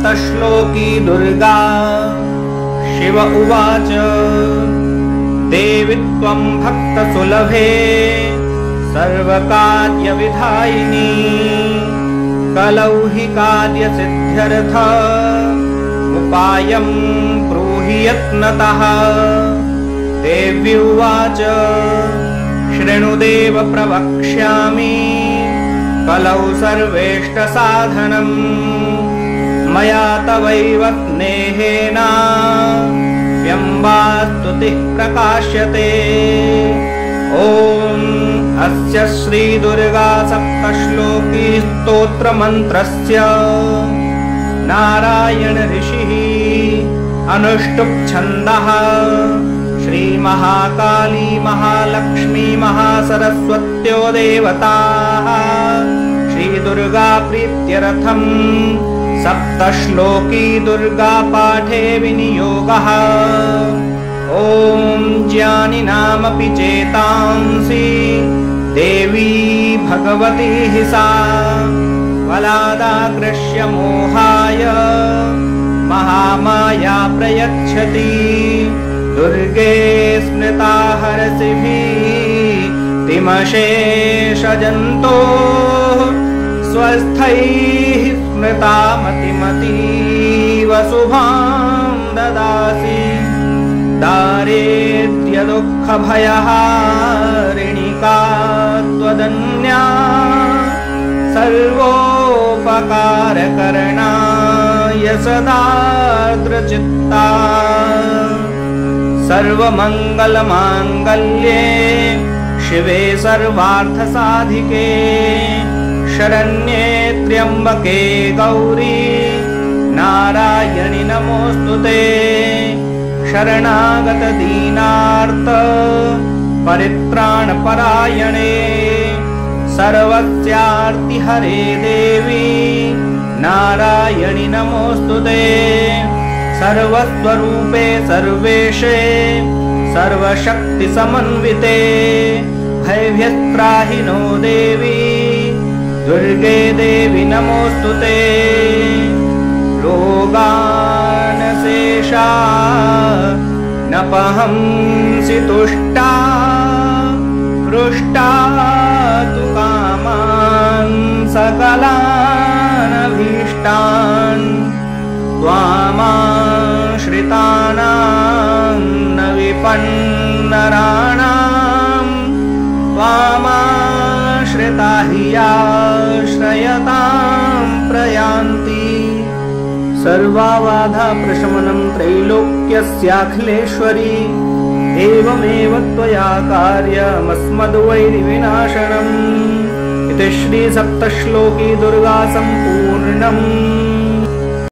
सप्तश्लोकी दुर्गा। शिव उवाच देवी त्वं भक्तसुलभे सर्वकार्यविधायिनी कलौ हि कार्यसिद्ध्यर्थ उपायं ब्रूहि यत्नतः। देवी उवाच शृणुदेव प्रवक्ष्यामि कलौ सर्वेष्टसाधनं मया तवैव स्नेहेन व्यम्बास्तुतिः प्रकाश्यते। ॐ अस्य श्रीदुर्गा सप्तश्लोकी स्तोत्रमन्त्रस्य नारायण ऋषिः अनुष्टुप् छन्दः। श्रीमहाकाली महालक्ष्मी महासरस्वत्यो देवताः श्रीदुर्गा प्रीत्यर्थं सप्तश्लोकी दुर्गा पाठे विनियोगः। ॐ ज्ञानिनामपि चेतांसि देवी भगवती हि सा बलादाकृष्य मोहाय महामाया प्रयच्छति। दुर्गे स्मृता हरसिभितिमशेषजन्तोः स्वस्थैः स्मृता मतिमतीव शुभां ददासि। दारिद्र्यदुःखभयहारिणिका त्वदन्या सर्वोपकारकरणाय सदार्द्रचित्ता। सर्वमङ्गलमाङ्गल्ये शिवे सर्वार्थसाधिके शरण्ये त्र्यम्बके गौरी नारायणि नमोऽस्तुते। शरणागत दीनार्त परित्राणपरायणे सर्वस्यार्तिहरे देवी नारायणि नमोऽस्तुते। सर्वस्वरूपे सर्वेशे सर्वशक्तिसमन्विते भयभ्यस्त्राहि नो देवी दुर्गे देवी नमोऽस्तुते। रोगानशेषा नपहंसि तुष्टा पृष्टा तु कामान् सकलानभीष्टान् त्वामाश्रितानां न विपन्नराणां त्वामाश्रिता हि आश्रयतां प्रयान्ति। सर्वाबाधाप्रशमनं त्रैलोक्यस्याखिलेश्वरी एवमेव त्वया कार्यमस्मद्वैरिविनाशनम्। इति श्री सप्तश्लोकी दुर्गा सम्पूर्णम्।